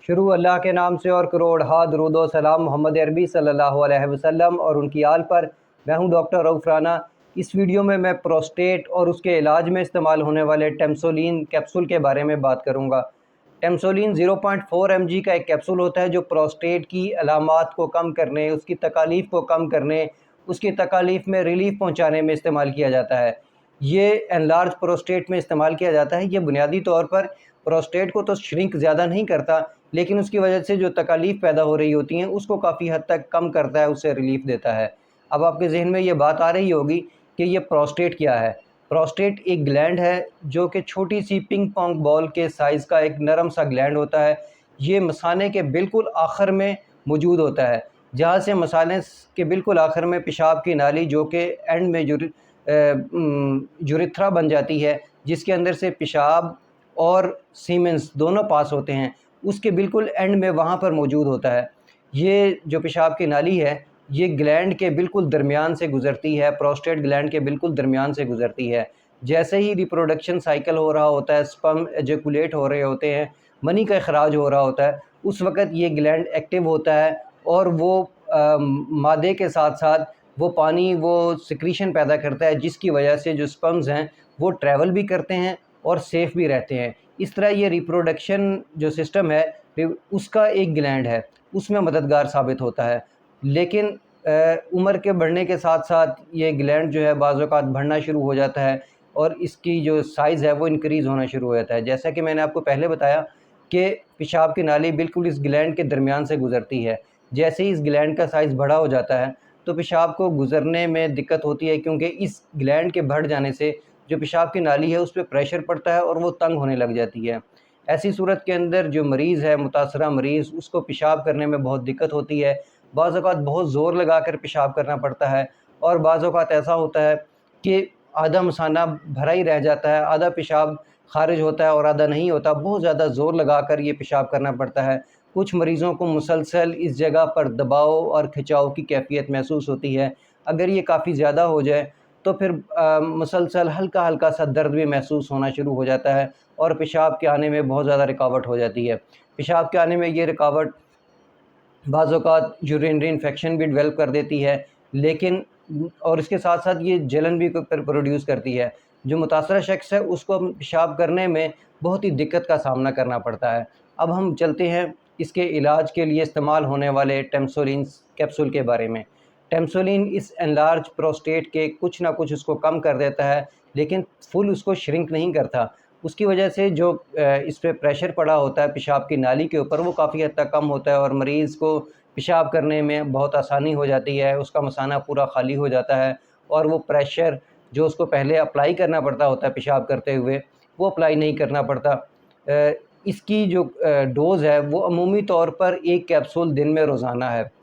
शुरू अल्लाह के नाम से और करोड़ हा दरूद व सलाम मोहम्मद अरबी सल्लल्लाहु अलैहि वसल्लम और उनकी आल पर। मैं हूं डॉक्टर रऊफ़ राना। इस वीडियो में मैं प्रोस्टेट और उसके इलाज में इस्तेमाल होने वाले टेम्सोलिन कैप्सूल के बारे में बात करूंगा। टेम्सोलिन 0.4 mg का एक कैप्सूल होता है जो प्रोस्टेट की अलामात को कम करने, उसकी तकालीफ को कम करने, उसकी तकालीफ में रिलीफ पहुँचाने में इस्तेमाल किया जाता है। ये एनलार्ज प्रोस्टेट में इस्तेमाल किया जाता है। ये बुनियादी तौर पर प्रोस्टेट को तो श्रिंक ज़्यादा नहीं करता, लेकिन उसकी वजह से जो तकालीफ पैदा हो रही होती हैं उसको काफ़ी हद तक कम करता है, उससे रिलीफ देता है। अब आपके जहन में ये बात आ रही होगी कि ये प्रोस्टेट क्या है। प्रोस्टेट एक ग्लैंड है जो कि छोटी सी पिंग पोंग बॉल के साइज़ का एक नरम सा ग्लैंड होता है। ये मसाने के बिल्कुल आखिर में मौजूद होता है, जहाँ से मसाने के बिल्कुल आखिर में पेशाब की नाली जो कि एंड में यूरेथ्रा बन जाती है, जिसके अंदर से पेशाब और सीमेंस दोनों पास होते हैं, उसके बिल्कुल एंड में वहाँ पर मौजूद होता है। ये जो पेशाब की नाली है ये ग्लैंड के बिल्कुल दरमियान से गुज़रती है, प्रोस्टेट ग्लैंड के बिल्कुल दरमियान से गुज़रती है। जैसे ही रिप्रोडक्शन साइकिल हो रहा होता है, स्पर्म एजैकुलेट हो रहे होते हैं, मनी का इखराज हो रहा होता है, उस वक़्त ये ग्लैंड एक्टिव होता है और वो मादे के साथ साथ वो पानी, वो सिक्रीशन पैदा करता है, जिसकी वजह से जो स्पर्म्स हैं वो ट्रैवल भी करते हैं और सेफ़ भी रहते हैं। इस तरह ये रिप्रोडक्शन जो सिस्टम है उसका एक ग्लैंड है, उसमें मददगार साबित होता है। लेकिन उम्र के बढ़ने के साथ साथ ये ग्लैंड जो है बाज़ औक़ात बढ़ना शुरू हो जाता है और इसकी जो साइज़ है वो इंक्रीज़ होना शुरू हो जाता है। जैसा कि मैंने आपको पहले बताया कि पेशाब की नाली बिल्कुल इस ग्लैंड के दरमियान से गुज़रती है। जैसे ही इस ग्लैंड का साइज़ बड़ा हो जाता है तो पेशाब को गुज़रने में दिक्कत होती है, क्योंकि इस ग्लैंड के बढ़ जाने से जो पेशाब की नाली है उस पर प्रेशर पड़ता है और वो तंग होने लग जाती है। ऐसी सूरत के अंदर जो मरीज़ है, मुतासरा मरीज़, उसको पेशाब करने में बहुत दिक्कत होती है। बाज़ औक़ात बहुत ज़ोर लगा कर पेशाब करना पड़ता है और बाज़ औक़ात ऐसा होता है कि आधा मसाना भरा ही रह जाता है, आधा पेशाब ख़ारिज होता है और आधा नहीं होता। बहुत ज़्यादा ज़ोर लगा कर ये पेशाब करना पड़ता है। कुछ मरीज़ों को मुसलसल इस जगह पर दबाव और खिंचाव की कैफ़ियत महसूस होती है। अगर ये काफ़ी ज़्यादा हो जाए तो फिर मुसलसल हल्का हल्का सा दर्द भी महसूस होना शुरू हो जाता है और पेशाब के आने में बहुत ज़्यादा रुकावट हो जाती है। पेशाब के आने में ये रुकावट बाज़ औक़ात यूरिनरी इन्फेक्शन भी डेवलप कर देती है, लेकिन और इसके साथ साथ ये जलन भी प्रोड्यूस करती है। जो मुतासरा शख्स है उसको पेशाब करने में बहुत ही दिक्कत का सामना करना पड़ता है। अब हम चलते हैं इसके इलाज के लिए इस्तेमाल होने वाले टेम्सोलिन कैप्सूल के बारे में। टेम्सोलिन इस एनलार्ज प्रोस्टेट के कुछ ना कुछ उसको कम कर देता है, लेकिन फुल उसको श्रिंक नहीं करता। उसकी वजह से जो इस पे प्रेशर पड़ा होता है पेशाब की नाली के ऊपर, वो काफ़ी हद तक कम होता है और मरीज़ को पेशाब करने में बहुत आसानी हो जाती है। उसका मसाना पूरा खाली हो जाता है और वो प्रेशर जो उसको पहले अप्लाई करना पड़ता होता है पेशाब करते हुए, वो अप्लाई नहीं करना पड़ता। इसकी जो डोज़ है वो अमूमी तौर पर 1 कैप्सूल दिन में रोज़ाना है।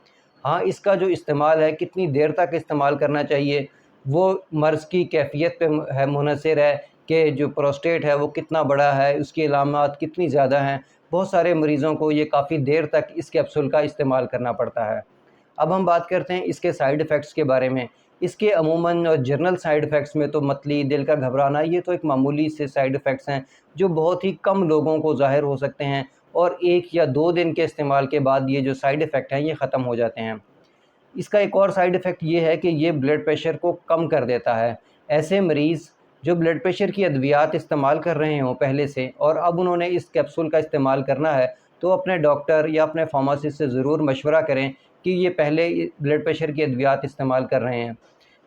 हाँ, इसका जो इस्तेमाल है, कितनी देर तक इस्तेमाल करना चाहिए, वो मर्ज़ की कैफ़ियत पे है मुनहसर है कि जो प्रोस्टेट है वो कितना बड़ा है, उसकी अलामात कितनी ज़्यादा हैं। बहुत सारे मरीज़ों को ये काफ़ी देर तक इस कैप्सूल का इस्तेमाल करना पड़ता है। अब हम बात करते हैं इसके साइड इफ़ेक्ट्स के बारे में। इसके अमूमन और जनरल साइड इफ़ेक्ट्स में तो मतली, दिल का घबराना, ये तो एक मामूली से साइड इफ़ेक्ट्स हैं जो बहुत ही कम लोगों को ज़ाहिर हो सकते हैं और 1 या 2 दिन के इस्तेमाल के बाद ये जो साइड इफ़ेक्ट हैं ये ख़त्म हो जाते हैं। इसका एक और साइड इफ़ेक्ट ये है कि ये ब्लड प्रेशर को कम कर देता है। ऐसे मरीज़ जो ब्लड प्रेशर की अद्वियात इस्तेमाल कर रहे हों पहले से और अब उन्होंने इस कैप्सूल का इस्तेमाल करना है, तो अपने डॉक्टर या अपने फार्मासिस्ट से ज़रूर मशवरा करें कि ये पहले ब्लड प्रेशर की अद्वियात इस्तेमाल कर रहे हैं।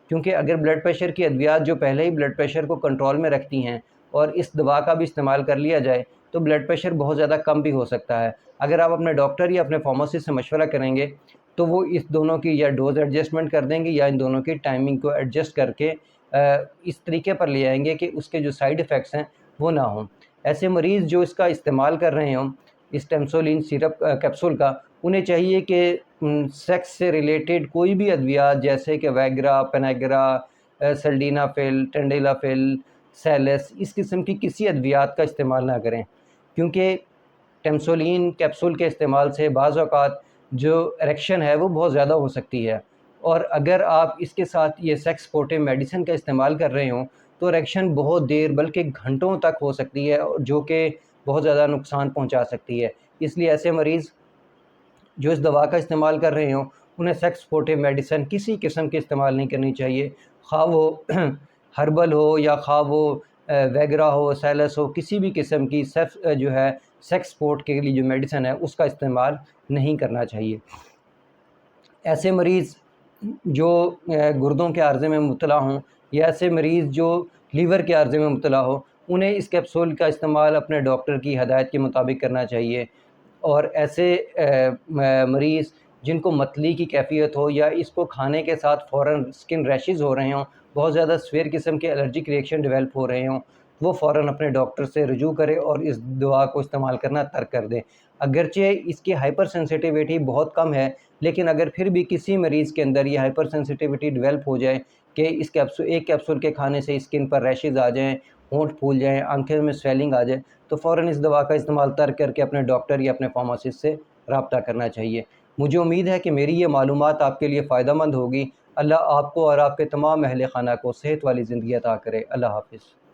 क्योंकि अगर ब्लड प्रेशर की अद्वियात जो पहले ही ब्लड प्रेशर को कंट्रोल में रखती हैं और इस दवा का भी इस्तेमाल कर लिया जाए तो ब्लड प्रेशर बहुत ज़्यादा कम भी हो सकता है। अगर आप अपने डॉक्टर या अपने फार्मासिस्ट से मशवरा करेंगे तो वो इस दोनों की या डोज़ एडजस्टमेंट कर देंगे या इन दोनों की टाइमिंग को एडजस्ट करके इस तरीके पर ले आएंगे कि उसके जो साइड इफ़ेक्ट्स हैं वो ना हों। ऐसे मरीज़ जो इसका इस्तेमाल कर रहे हों इस टेम्सोलिन सिरप कैप्सूल का, उन्हें चाहिए कि सेक्स से रिलेटेड कोई भी अद्वियात जैसे कि वैग्रा, पेनेग्रा, सल्डीनाफिल, टेंडेलाफिल, सैलेस, इस किस्म की किसी अद्वियात का इस्तेमाल ना करें, क्योंकि टेम्सोलिन कैप्सूल के इस्तेमाल से बाज़ औक़ात जो इरेक्शन है वो बहुत ज़्यादा हो सकती है और अगर आप इसके साथ ये सेक्स सपोर्टिव मेडिसिन का इस्तेमाल कर रहे हों तो इरेक्शन बहुत देर बल्कि घंटों तक हो सकती है, जो कि बहुत ज़्यादा नुकसान पहुंचा सकती है। اس لیے ایسے مریض جو اس دوا کا استعمال کر رہے ہوں انہیں سیکس سپورٹیو میڈیسن کسی قسم کی استعمال نہیں کرنی چاہیے، خواہ وہ ہربل ہو یا خواہ وہ ویگرا ہو، سیلس ہو، کسی بھی قسم کی جو ہے سیکس سپورٹ کے لیے جو میڈیسن ہے اس کا استعمال نہیں کرنا چاہیے۔ ایسے مریض جو گردوں کے عارضے میں مبتلا ہوں یا ایسے مریض جو لیور کے عارضے میں مبتلا ہو، انہیں اس کیپسول کا استعمال اپنے ڈاکٹر کی ہدایت کے مطابق کرنا چاہیے۔ اور ایسے مریض جن کو متلی کی کیفیت ہو یا اس کو کھانے کے ساتھ فوراً اسکن ریشز ہو رہے ہوں، بہت زیادہ سویر قسم کے الرجک ریئیکشن ڈیولپ ہو رہے ہوں، وہ فوراً اپنے ڈاکٹر سے رجوع کرے اور اس دوا کو استعمال کرنا ترک کر دیں۔ اگرچہ اس کی ہائپر سینسٹیویٹی بہت کم ہے، لیکن اگر پھر بھی کسی مریض کے اندر یہ ہائپر سینسٹیویٹی ڈیولپ ہو جائے کہ اس ایک کیپسول کے کھانے سے اسکن پر ریشز آ جائیں، ہونٹ پھول جائیں، آنکھوں میں سویلنگ آ جائے، تو فوراً اس دوا کا استعمال ترک کر کے اپنے ڈاکٹر یا اپنے فارماسسٹ سے رابطہ کرنا چاہیے۔ مجھے امید ہے کہ میری یہ معلومات آپ کے لیے فائدہ مند ہوگی۔ اللہ آپ کو اور آپ کے تمام اہل خانہ کو صحت والی زندگی عطا کرے۔ اللہ حافظ۔